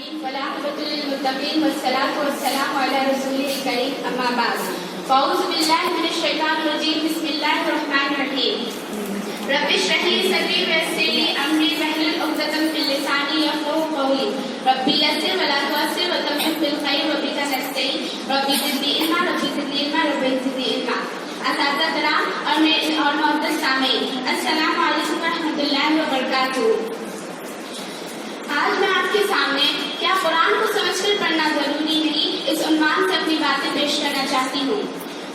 العالمين والعاقبة للمتقين والصلاة والسلام على رسوله الكريم أما بعد فأعوذ بالله من الشيطان الرجيم بسم الله الرحمن الرحيم رب اشرح لي صدري ويسر لي أمري واحلل عقدة من لساني يفقهوا قولي ربي يسر ولا تعسر وتمم بالخير وبك نستعين ربي زدني علما ربي زدني علما ربي زدني علما اساتذہ کرام اور معزز سامعین السلام علیکم ورحمۃ اللہ وبرکاتہ۔ آج میں آپ کے سامنے کیا قرآن کو سمجھ کر پڑھنا ضروری نہیں اس عنوان سے اپنی باتیں پیش کرنا چاہتی ہوں۔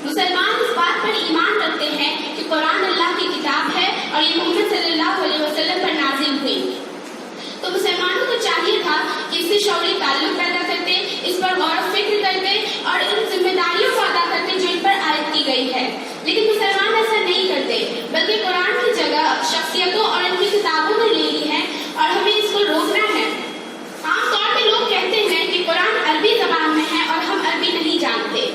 مسلمان اس بات پر ایمان رکھتے ہیں کہ قرآن اللہ کی کتاب ہے اور یہ محمد صلی اللہ علیہ وسلم پر نازل ہوئی، تو مسلمانوں کو چاہیے تھا کہ اس سے شعوری تعلق پیدا کرتے، اس پر غور و فکر کرتے اور ان ذمہ داریوں کو ادا کرتے جو ان پر عائد کی گئی ہے، لیکن مسلمان ایسا نہیں کرتے، بلکہ قرآن کی جگہ شخصیتوں اور ان کی کتابوں نے لے لی ہے اور ہمیں اس کو روکنا ہے۔ عام طور پہ لوگ کہتے ہیں کہ قرآن عربی زبان میں ہے اور ہم عربی نہیں جانتے،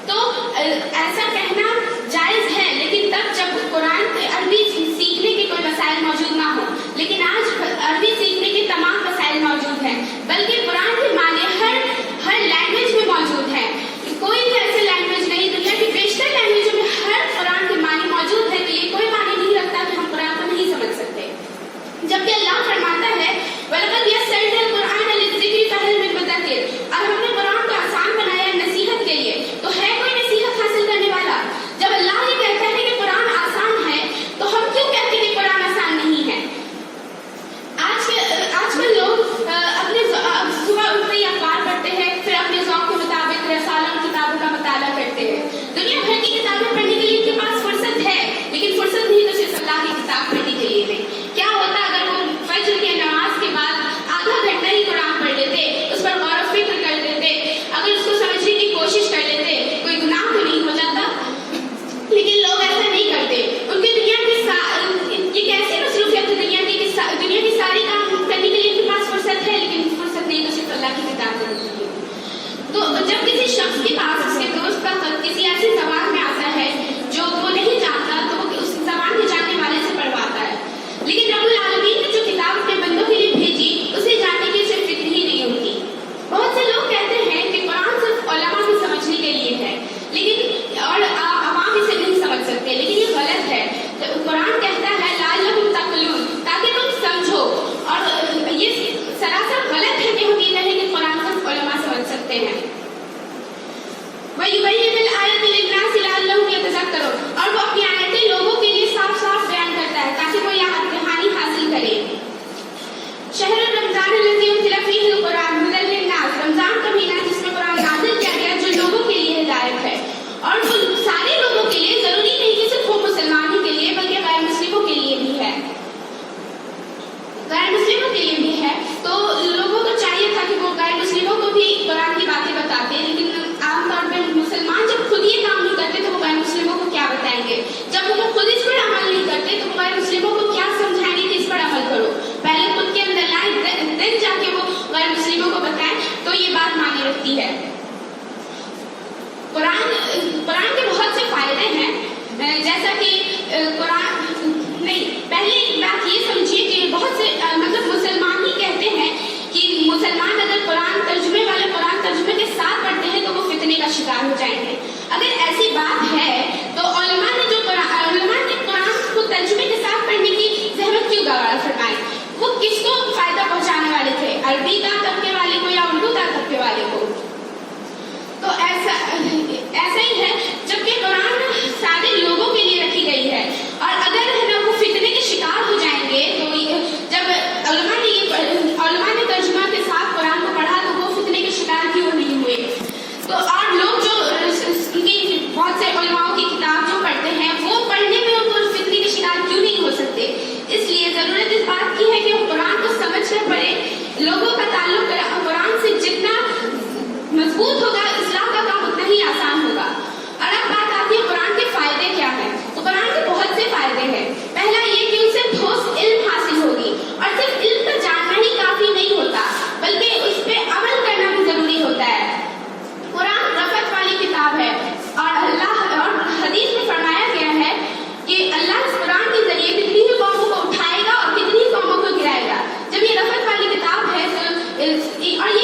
تو ایسا کہنا جائز ہے لیکن تب جب قرآن عربی سیکھنے کے کوئی وسائل موجود نہ ہو، لیکن آج عربی سیکھنے کے تمام وسائل موجود ہیں، بلکہ قرآن کے معنی ہر لینگویج میں موجود ہے، کوئی بھی ایسے لینگویج نہیں، دنیا کی بیشتر لینگویجوں میں ہر قرآن کے معنی موجود ہے، تو یہ کوئی معنی نہیں رکھتا کہ ہم قرآن کو نہیں سمجھ سکتے۔ جبکہ اللہ فرماتا ہے وَلَقَدْ يَسَّرْنَا الْقُرْآنَ لِلذِّكْرِ فَهَلْ مِن مُّدَّكِرٍ، اور ہم نے قرآن کو آسان بنایا ہے نصیحت کے لیے، تو ہے کوئی نصیحت حاصل کرنے والا؟ جب اللہ یہ کہتا ہے کہ قرآن آسان ہے تو ہم کیوں کہتے ہیں کہ قرآن آسان نہیں ہے؟ آج کل لوگ اپنے صبح اٹھتے ہی اخبار پڑھتے ہیں، پھر اپنے ذوق کے مطابق رسالوں کتابوں کا مطالعہ کرتے ہیں، دنیا بھر کی کتابیں پڑھنے کے لیے ان کے پاس فرصت ہے، لیکن فرصت نہیں تو صرف اللہ کی کتاب پڑھنے کے لیے نہیں۔ کیا ہوتا اگر وہ فجر کی نماز کے بعد آدھا گھنٹہ ہی قرآن پڑھ لیتے، اس پر غور و فکر کر لیتے، اگر اس کو سمجھنے کی کوشش کر لیتے، کوئی گناہ تو نہیں ہو جاتا؟ لیکن لوگ ایسا نہیں کرتے، ان کی دنیا کی یہ کیسی مصروفیت ہے، دنیا کی ساری کام کرنے کے لیے ان کے پاس فرصت ہے، لیکن فرصت نہیں تو صرف اللہ کی کتاب پڑھنے کے لیے۔ تو جب کسی شخص کے پاس اس کے دوست کا خط کسی ایسی زبان میں آتا ہے جو وہ نہیں جانتا، تو وہ اس زبان کے جاننے والے سے پڑھواتا ہے، لیکن رب العالمین نے جو کتاب اپنے بندوں کے لیے بھیجی اسے جاننے کی اسے فکر ہی نہیں ہوتی۔ بہت سے لوگ کہتے ہیں کہ قرآن صرف علماء کو سمجھنے کے لیے ہے، لیکن اور عوام اسے نہیں سمجھ سکتے، لیکن یہ غلط ہے۔ قرآن کہتا ہے لعلکم تعقلون، تاکہ تم سمجھو، اور یہ سراسر غلط ہے کہ ہم یہ کہیں کہ قرآن صرف علماء سمجھ سکتے ہیں۔ وَيُبَيِّنُ الْآيَاتِ لِلنَّاسِ لَعَلَّهُمْ يَتَذَكَّرُونَ، اور وہ اپنی آیتیں لوگوں کے لیے صاف صاف بیان کرتا ہے تاکہ وہ یہ دہانی حاصل کرے۔ شہر رمضان الذی انزل فیہ القرآن ھدی للناس، رمضان کا مہینہ جس میں قرآن نازل کیا گیا جو لوگوں کے لیے ہدایت ہے، اور وہ سارے لوگوں کے لیے، ضروری نہیں کہ صرف وہ مسلمان ہی کے لیے بلکہ غیر مسلموں کے لیے بھی ہے، غیر مسلموں کے لیے بھی ہے۔ تو لوگوں کو چاہیے تھا کہ وہ غیر مسلموں کو بھی قرآن کی باتیں بتاتے، لیکن عام طور پہ مسلمان جب خود یہ کام نہیں کرتے تو وہ غیر مسلموں کو کیا بتائیں گے؟ جب وہ خود اس پر عمل نہیں کرتے تو وہ غیر مسلموں کو کیا سمجھائیں گے کہ اس پر عمل کرو؟ پہلے خود کے اندر لائیں، دن جا کے وہ غیر مسلموں کو بتائیں، تو یہ بات معنی رکھتی ہے۔ قرآن کے بہت سے فائدے ہیں، جیسا کہ پہلی بات یہ سمجھیے کہ بہت سے مطلب مسلمان ہی کہتے ہیں کہ مسلمان اگر قرآن ترجمے والے قرآن ترجمے کے ساتھ پڑھتے ہیں تو وہ فتنے کا شکار ہو جائیں گے۔ اگر ایسی بات ہے تو علماء نے قرآن کو ترجمے کے ساتھ پڑھنے کی زحمت کیوں گوارا فرمائی؟ وہ کس کو فائدہ پہنچانے والے تھے، عربی کا طبقے والے کو یا اردو کا طبقے والے کو؟ تو ایسا ہی ہے، جبکہ قرآن سارے لوگوں کے لیے رکھی گئی ہے، اور اگر وہ فتنے کے شکار ہو جائیں گے تو جب علماء نے ترجمہ کے ساتھ قرآن کو پڑھا تو وہ فتنے کے شکار کیوں نہیں ہوئے؟ تو اور لوگ جو ان کی اور